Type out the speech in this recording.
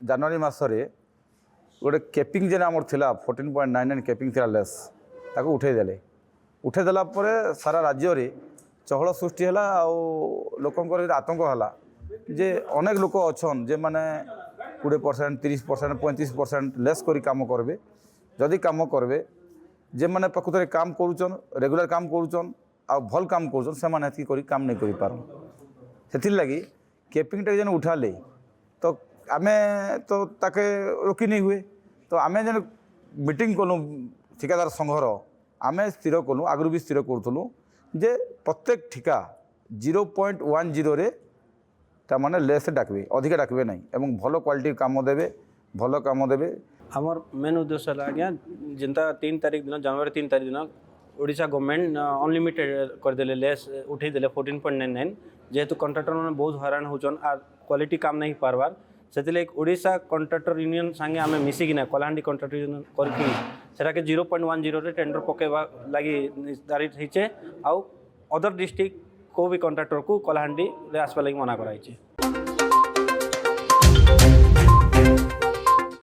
ଜାନୁଆରୀ ମାସରେ ଗୋଟେ କେପିଂ ଯେନ୍ ଆମର ଥିଲା 14.99 କେପିଂ ଥିଲା ଲେସ୍ ତାକୁ ଉଠେଇଦେଲା ପରେ ସାରା ରାଜ୍ୟରେ ଚହଳ ସୃଷ୍ଟି ହେଲା ଆଉ ଲୋକଙ୍କର ଆତଙ୍କ ହେଲା ଯେ ଅନେକ ଲୋକ ଅଛନ୍ ଯେମାନେ 20%, 30%, 35% ଲେସ୍ କରି କାମ କରିବେ। ଯଦି କାମ କରିବେ ଯେମାନେ ପ୍ରକୃତରେ କାମ କରୁଛନ୍ ରେଗୁଲାର କାମ କରୁଛନ୍ ଆଉ ଭଲ କାମ କରୁଛନ୍ ସେମାନେ ଏତିକି କରି କାମ ନେଇ କରିପାରନ୍। ସେଥିର୍ଲାଗି କେପିଂଟା ଯେନ୍ ଉଠାଲେ ତ ଆମେ ତ ତାକେ ରୋକି नहीं हुए तो आमे जेन मीटिंग कलु ठिकादार संघर आमे स्थिर कलु आगु भी स्थिर करूँ जे प्रत्येक ठिका 0.10 रे ताने लेस डाकबे अधिका डाकबे नहीं एवं भल क्वालिटी काम देवे भल काम देवे। आमर मेन उद्देश्य है आज्ञा जिनता 3 तारीख दिन जनवरी 3 तारीख दिन ओडिशा गवर्नमेंट अनलिमिटेड करदेले लेस उठेदेले 14.99 जेहेतु कंट्राक्टर मैंने बहुत हैरान होचन आर क्वालिटी काम नहीं पारबार से ओडिशा कंट्राक्टर यूनियन संगे आम मिसिकिना कलाहांडी कंट्राक्टर यूनियन करके सेटा के 0.10 रे टेंडर पकेबा लगी निर्धारित होइचे आउ अदर डिस्ट्रिक्ट को भी कंट्राक्टर को कलाहांडी रे आसबा लगी मना कराइचे।